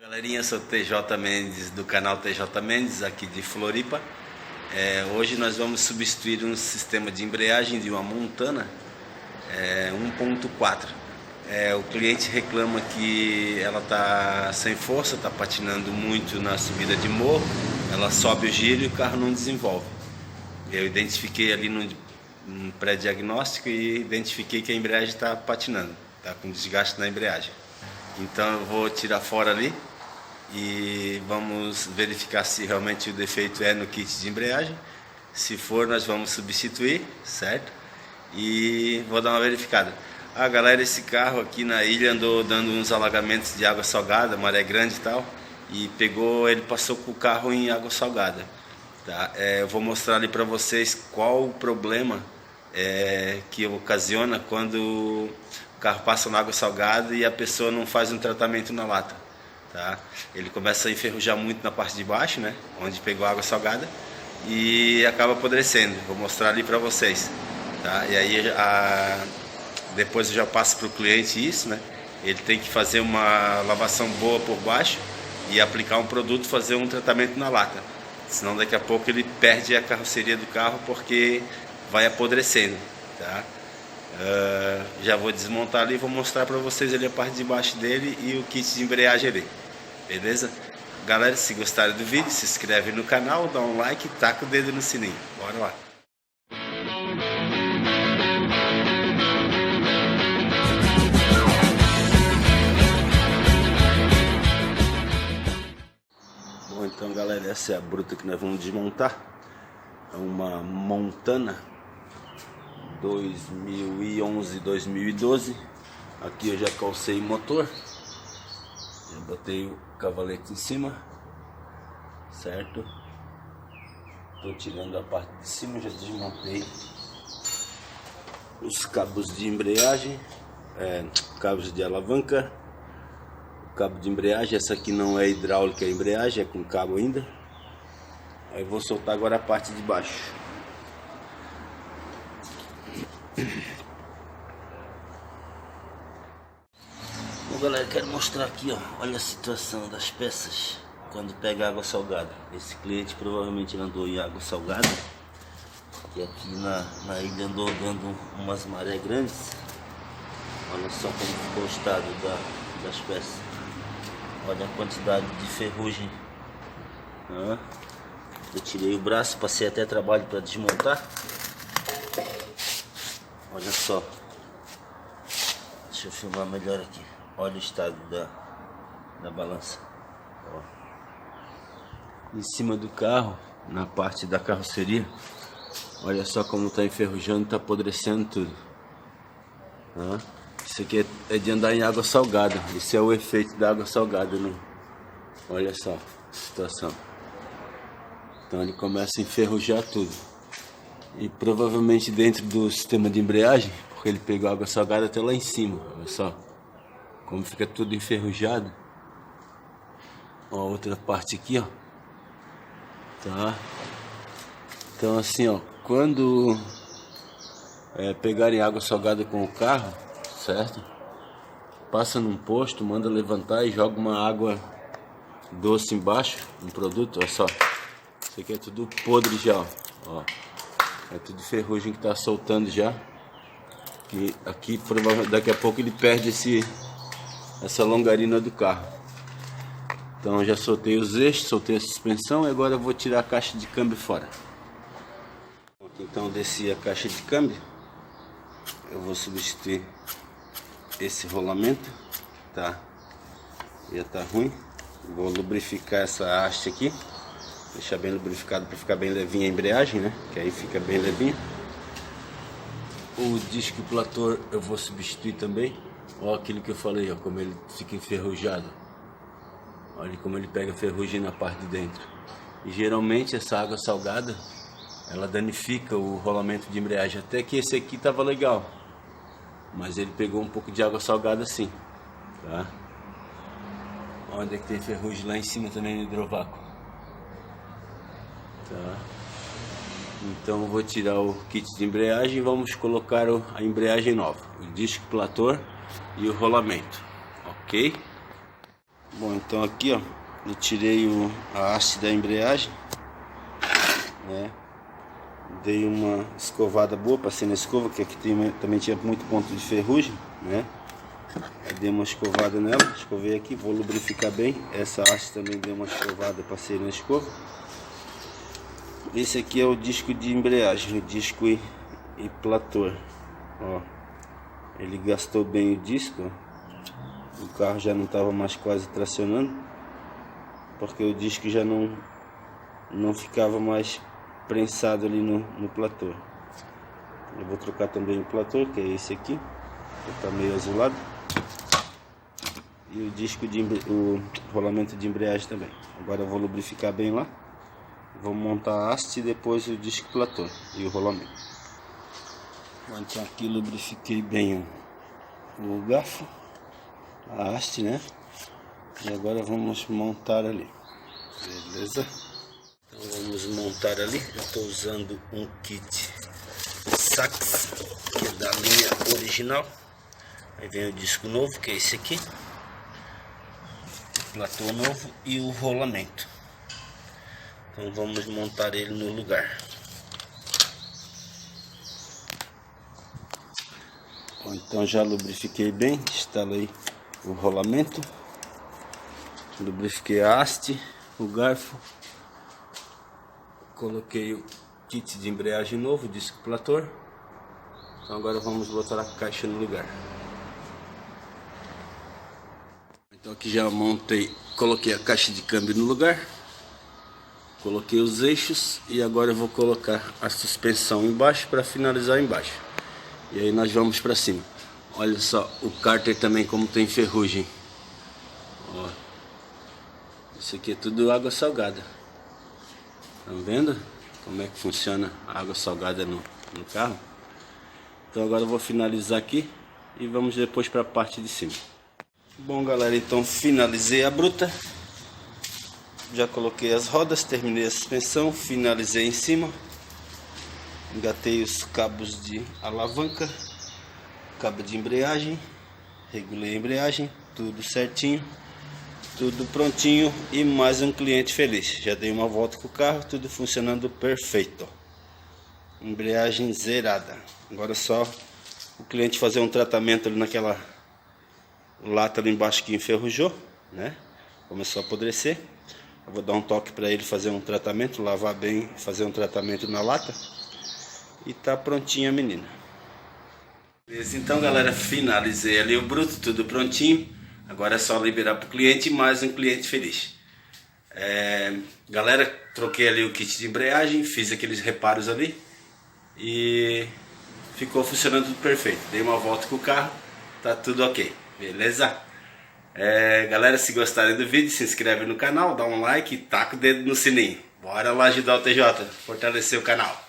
Galerinha, sou TJ Mendes do canal TJ Mendes aqui de Floripa. Hoje nós vamos substituir um sistema de embreagem de uma Montana 1.4. O cliente reclama que ela está sem força, está patinando muito na subida de morro, ela sobe o giro e o carro não desenvolve. Eu identifiquei ali no pré-diagnóstico e identifiquei que a embreagem está patinando, está com desgaste na embreagem. Então eu vou tirar fora ali e vamos verificar se realmente o defeito é no kit de embreagem. Se for, nós vamos substituir, certo? E vou dar uma verificada. Galera, esse carro aqui na ilha andou dando uns alagamentos de água salgada, maré grande e tal, e ele passou com o carro em água salgada, tá? Eu vou mostrar ali para vocês qual o problema que ocasiona quando o carro passa na água salgada e a pessoa não faz um tratamento na lata, tá? Ele começa a enferrujar muito na parte de baixo, né, onde pegou água salgada, e acaba apodrecendo. Vou mostrar ali para vocês, tá? E aí depois eu já passo para o cliente isso, né? Ele tem que fazer uma lavação boa por baixo e aplicar um produto, fazer um tratamento na lata, senão daqui a pouco ele perde a carroceria do carro porque vai apodrecendo, tá? Já vou desmontar ali e vou mostrar para vocês ali a parte de baixo dele e o kit de embreagem ali, beleza? Galera, se gostarem do vídeo, se inscreve no canal, dá um like e taca o dedo no sininho. Bora lá! Bom, então galera, essa é a bruta que nós vamos desmontar. É uma Montana 2011-2012. Aqui eu já calcei o motor, já botei o cavalete em cima, certo? Estou tirando a parte de cima, já desmontei os cabos de embreagem, cabos de alavanca, o cabo de embreagem. Essa aqui não é hidráulica, é embreagem, é com cabo ainda. Aí vou soltar agora a parte de baixo. Bom galera, quero mostrar aqui, ó, olha a situação das peças quando pega água salgada. Esse cliente provavelmente andou em água salgada e aqui na ilha andou dando umas maré grandes. Olha só como ficou o estado das peças. Olha a quantidade de ferrugem. Eu tirei o braço, passei até trabalho para desmontar. Olha só, deixa eu filmar melhor aqui. Olha o estado da balança. Ó. Em cima do carro, na parte da carroceria, olha só como está enferrujando, está apodrecendo tudo. Isso aqui é de andar em água salgada. Esse é o efeito da água salgada, né? Olha só a situação. Então ele começa a enferrujar tudo. E provavelmente dentro do sistema de embreagem, porque ele pegou água salgada até lá em cima. Olha só como fica tudo enferrujado. Ó, outra parte aqui, ó. Tá? Então assim, ó, quando pegarem água salgada com o carro, certo? Passa num posto, manda levantar e joga uma água doce embaixo, um produto, olha só. Isso aqui é tudo podre já, ó. É tudo ferrugem que tá soltando já. Que aqui provavelmente daqui a pouco ele perde essa longarina do carro. Então já soltei os eixos, soltei a suspensão e agora eu vou tirar a caixa de câmbio fora. Então desci a caixa de câmbio. Eu vou substituir esse rolamento, tá? Já tá ruim. Vou lubrificar essa haste aqui, deixar bem lubrificado para ficar bem levinha a embreagem, né? Que aí fica bem levinha. O disco plator eu vou substituir também. Olha aquilo que eu falei, ó, como ele fica enferrujado. Olha como ele pega ferrugem na parte de dentro. E geralmente essa água salgada, ela danifica o rolamento de embreagem. Até que esse aqui tava legal, mas ele pegou um pouco de água salgada sim, tá? Onde é que tem ferrugem? Lá em cima também no hidrovácuo, tá? Então eu vou tirar o kit de embreagem e vamos colocar a embreagem nova, o disco plator e o rolamento, ok? Bom, então aqui ó, eu tirei a haste da embreagem, né? Dei uma escovada boa, passei na escova, que aqui também tinha muito ponto de ferrugem, né? Aí dei uma escovada nela, escovei aqui, vou lubrificar bem. Essa haste também dei uma escovada, passei na escova. Esse aqui é o disco de embreagem, o disco e plator, ó. Ele gastou bem o disco, ó. O carro já não estava mais quase tracionando, porque o disco já não ficava mais prensado ali no platô. Eu vou trocar também o platô, que é esse aqui, que está meio azulado, e o disco o rolamento de embreagem também. Agora eu vou lubrificar bem lá, vou montar a haste e depois o disco platô e o rolamento. Então aqui lubrifiquei bem o garfo, a haste, né? E agora vamos montar ali, beleza? Então vamos montar ali. Eu estou usando um kit Sachs, que é da linha original. Aí vem o disco novo, que é esse aqui, o platô novo e o rolamento. Então vamos montar ele no lugar. Então já lubrifiquei bem, instalei o rolamento, lubrifiquei a haste, o garfo, coloquei o kit de embreagem novo, disco platô. Então agora vamos botar a caixa no lugar. Então aqui já montei, coloquei a caixa de câmbio no lugar, coloquei os eixos e agora eu vou colocar a suspensão embaixo para finalizar embaixo. E aí nós vamos para cima. Olha só o cárter também como tem ferrugem. Ó, isso aqui é tudo água salgada. Estão vendo como é que funciona a água salgada no carro? Então agora eu vou finalizar aqui e vamos depois para a parte de cima. Bom galera, então finalizei a bruta. Já coloquei as rodas, terminei a suspensão, finalizei em cima. Engatei os cabos de alavanca, cabo de embreagem, regulei a embreagem, tudo certinho, tudo prontinho e mais um cliente feliz. Já dei uma volta com o carro, tudo funcionando perfeito. Embreagem zerada. Agora é só o cliente fazer um tratamento ali naquela lata ali embaixo que enferrujou, né? Começou a apodrecer. Eu vou dar um toque para ele fazer um tratamento, lavar bem, fazer um tratamento na lata. E tá prontinha a menina. Beleza, então galera, finalizei ali o bruto, tudo prontinho. Agora é só liberar para o cliente e mais um cliente feliz. Galera, troquei ali o kit de embreagem, fiz aqueles reparos ali e ficou funcionando tudo perfeito. Dei uma volta com o carro, tá tudo ok, beleza? Galera, se gostarem do vídeo, se inscreve no canal, dá um like e taca o dedo no sininho. Bora lá ajudar o TJ, fortalecer o canal.